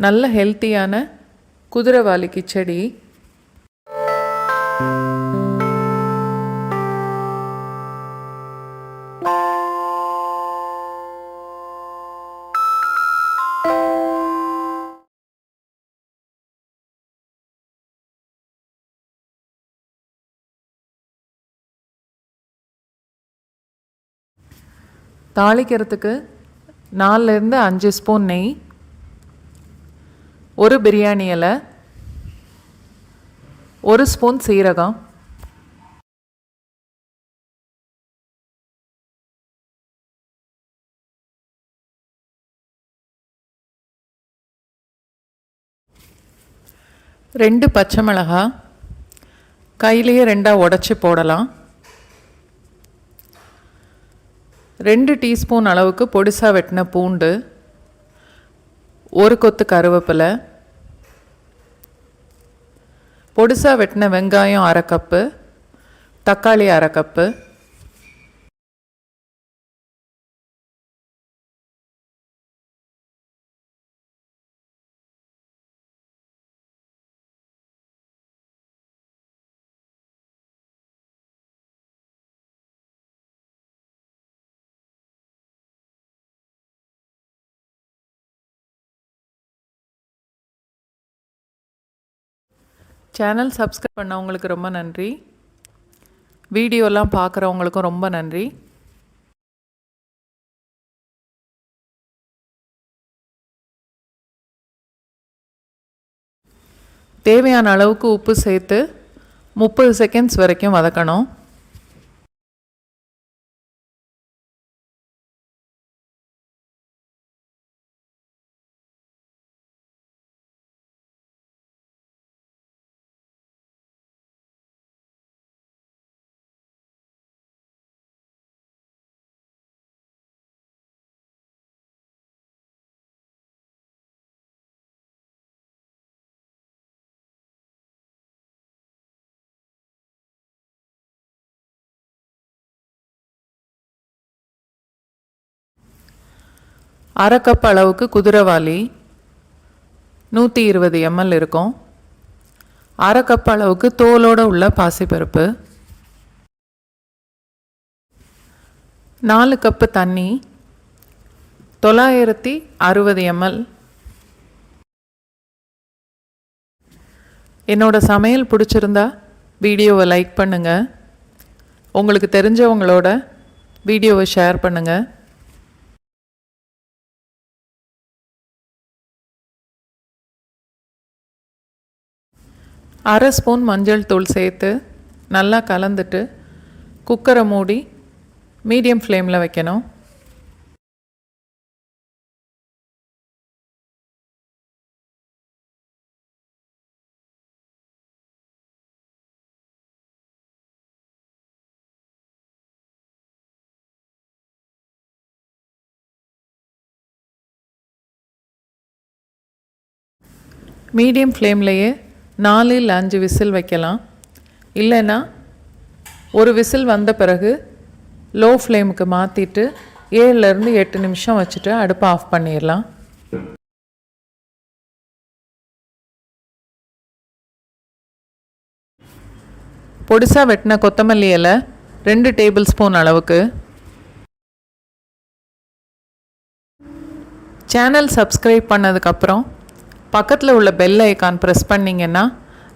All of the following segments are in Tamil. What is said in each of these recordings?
நல்ல ஹெல்த்தியான குதிரைவாலி கிச்சடி. தாளிக்கிறதுக்கு 4லேருந்து 5 ஸ்பூன் நெய், ஒரு பிரியாணி இலை, 1 ஸ்பூன் சீரகம், ரெண்டு பச்சை மிளகாய் கையிலேயே 2 உடைச்சி போடலாம். 2 டீஸ்பூன் அளவுக்கு பொடிசாக வெட்டின பூண்டு, 1 கொத்து கருவேப்பிலை, பொடிசாக வெட்டின வெங்காயம் 1/2 கப்பு, தக்காளி 1/2 கப்பு, சேனல் சப்ஸ்கிரைப் பண்ணவங்களுக்கு ரொம்ப நன்றி. வீடியோலாம் பார்க்குறவங்களுக்கும் ரொம்ப நன்றி. தேவையான அளவுக்கு உப்பு சேர்த்து 30 செகண்ட்ஸ் வரைக்கும் வதக்கணும். அரை கப் அளவுக்கு குதிரைவாலி 120 ml இருக்கும். அரை கப் அளவுக்கு தோலோடு உள்ள பாசிப்பருப்பு, 4 கப்பு தண்ணி, 960 ml. என்னோட சமையல் பிடிச்சிருந்தா வீடியோவை லைக் பண்ணுங்கள். உங்களுக்கு தெரிஞ்சவங்களோட வீடியோவை ஷேர் பண்ணுங்கள். அரை ஸ்பூன் மஞ்சள் தூள் சேர்த்து நல்லா கலந்துட்டு குக்கரை மூடி மீடியம் ஃப்ளேமில் வைக்கணும். மீடியம் ஃப்ளேம்லேயே 4 இல்லை 5 விசில் வைக்கலாம். இல்லைன்னா ஒரு விசில் வந்த பிறகு லோ ஃப்ளேமுக்கு மாற்றிட்டு 7லேருந்து 8 நிமிஷம் வச்சுட்டு அடுப்பை ஆஃப் பண்ணிடலாம். பொடிசாக வெட்டின கொத்தமல்லி இலை 2 டேபிள் ஸ்பூன் அளவுக்கு. சேனல் சப்ஸ்கிரைப் பண்ணதுக்கப்புறம் பக்கத்தில் உள்ள பெல் ஐக்கான் ப்ரெஸ் பண்ணிங்கன்னா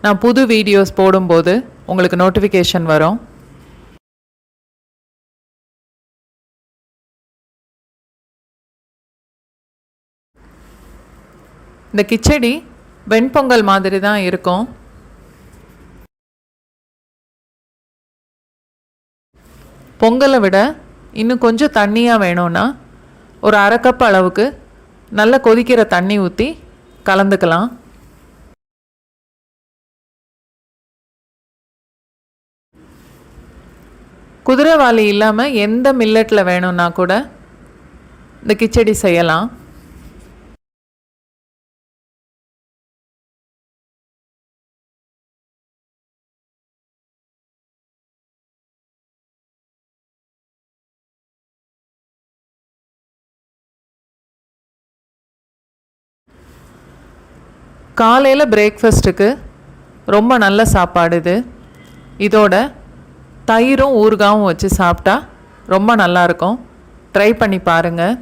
நான் புது வீடியோஸ் போடும்போது உங்களுக்கு நோட்டிஃபிகேஷன் வரும். இந்த கிச்சடி வெண்பொங்கல் மாதிரி தான் இருக்கும். பொங்கலை விட இன்னும் கொஞ்சம் தண்ணியாக வேணும்னா ஒரு அரை கப் அளவுக்கு நல்லா கொதிக்கிற தண்ணி ஊற்றி கலந்துக்கலாம். குதிரைவாலி இல்லாமல் எந்த மில்லட்டில் வேணும்னா கூட இந்த கிச்சடி செய்யலாம். காலையில் பிரேக்ஃபாஸ்ட்டுக்கு ரொம்ப நல்ல சாப்பாடு இது. இதோட தயிரும் ஊறுகாயும் வச்சு சாப்பிட்டா ரொம்ப நல்லாயிருக்கும். ட்ரை பண்ணி பாருங்கள்.